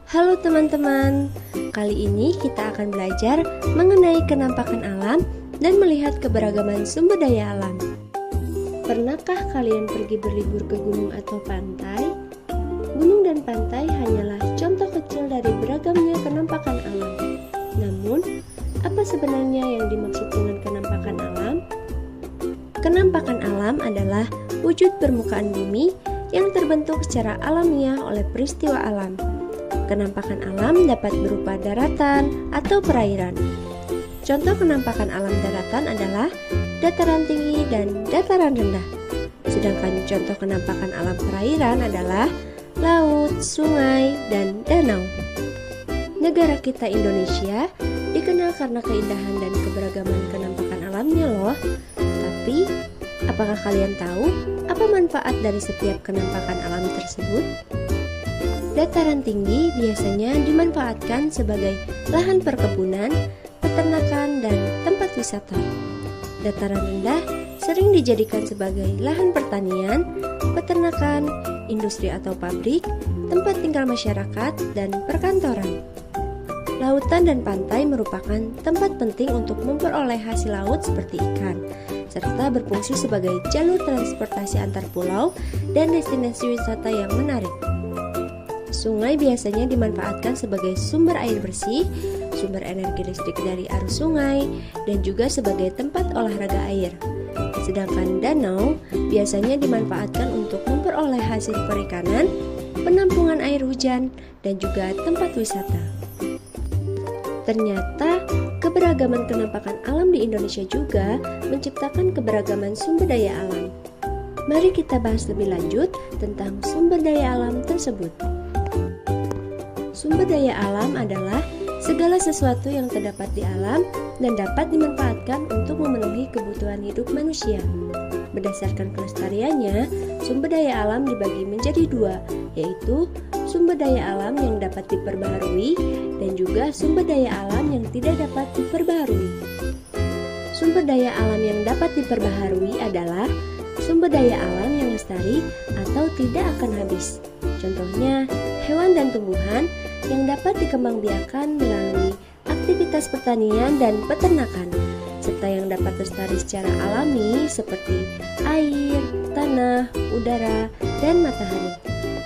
Halo teman-teman, kali ini kita akan belajar mengenai kenampakan alam dan melihat keberagaman sumber daya alam. Pernahkah kalian pergi berlibur ke gunung atau pantai? Gunung dan pantai hanyalah contoh kecil dari beragamnya kenampakan alam. Namun, apa sebenarnya yang dimaksud dengan kenampakan alam? Kenampakan alam adalah wujud permukaan bumi yang terbentuk secara alamiah oleh peristiwa alam. Kenampakan alam dapat berupa daratan atau perairan. Contoh kenampakan alam daratan adalah dataran tinggi dan dataran rendah. Sedangkan contoh kenampakan alam perairan adalah laut, sungai, dan danau. Negara kita Indonesia dikenal karena keindahan dan keberagaman kenampakan alamnya loh. Tapi, apakah kalian tahu apa manfaat dari setiap kenampakan alam tersebut? Dataran tinggi biasanya dimanfaatkan sebagai lahan perkebunan, peternakan, dan tempat wisata. Dataran rendah sering dijadikan sebagai lahan pertanian, peternakan, industri atau pabrik, tempat tinggal masyarakat, dan perkantoran. Lautan dan pantai merupakan tempat penting untuk memperoleh hasil laut seperti ikan, serta berfungsi sebagai jalur transportasi antar pulau dan destinasi wisata yang menarik. Sungai biasanya dimanfaatkan sebagai sumber air bersih, sumber energi listrik dari arus sungai, dan juga sebagai tempat olahraga air. Sedangkan danau biasanya dimanfaatkan untuk memperoleh hasil perikanan, penampungan air hujan, dan juga tempat wisata. Ternyata, keberagaman kenampakan alam di Indonesia juga menciptakan keberagaman sumber daya alam. Mari kita bahas lebih lanjut tentang sumber daya alam tersebut. Sumber daya alam adalah segala sesuatu yang terdapat di alam dan dapat dimanfaatkan untuk memenuhi kebutuhan hidup manusia. Berdasarkan kelestariannya, sumber daya alam dibagi menjadi dua, yaitu sumber daya alam yang dapat diperbaharui dan juga sumber daya alam yang tidak dapat diperbaharui. Sumber daya alam yang dapat diperbaharui adalah sumber daya alam yang lestari atau tidak akan habis. Contohnya, hewan dan tumbuhan yang dapat dikembangbiakan melalui aktivitas pertanian dan peternakan, serta yang dapat lestari secara alami seperti air, tanah, udara, dan matahari.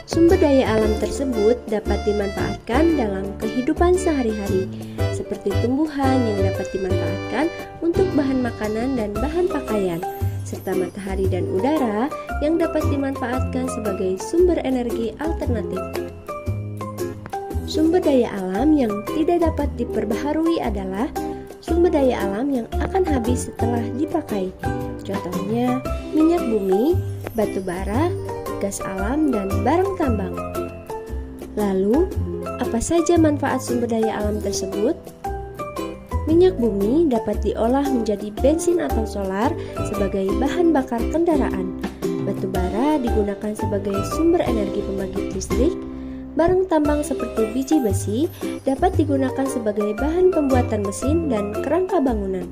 Sumber daya alam tersebut dapat dimanfaatkan dalam kehidupan sehari-hari, seperti tumbuhan yang dapat dimanfaatkan untuk bahan makanan dan bahan pakaian, serta matahari dan udara yang dapat dimanfaatkan sebagai sumber energi alternatif. Sumber daya alam yang tidak dapat diperbaharui adalah sumber daya alam yang akan habis setelah dipakai. Contohnya, minyak bumi, batu bara, gas alam, dan barang tambang. Lalu, apa saja manfaat sumber daya alam tersebut? Minyak bumi dapat diolah menjadi bensin atau solar sebagai bahan bakar kendaraan. Batu bara digunakan sebagai sumber energi pembangkit listrik. Barang tambang seperti biji besi dapat digunakan sebagai bahan pembuatan mesin dan kerangka bangunan.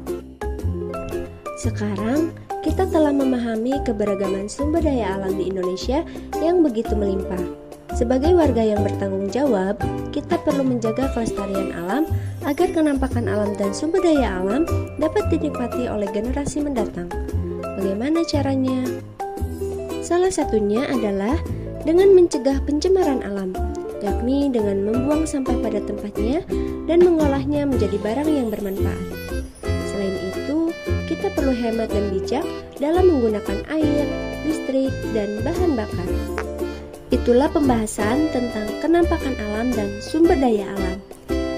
Sekarang, kita telah memahami keberagaman sumber daya alam di Indonesia yang begitu melimpah. Sebagai warga yang bertanggung jawab, kita perlu menjaga kelestarian alam agar kenampakan alam dan sumber daya alam dapat dinikmati oleh generasi mendatang. Bagaimana caranya? Salah satunya adalah dengan mencegah pencemaran alam, yakni dengan membuang sampah pada tempatnya dan mengolahnya menjadi barang yang bermanfaat. Selain itu, kita perlu hemat dan bijak dalam menggunakan air, listrik, dan bahan bakar. Itulah pembahasan tentang kenampakan alam dan sumber daya alam.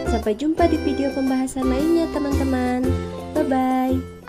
Sampai jumpa di video pembahasan lainnya teman-teman. Bye-bye.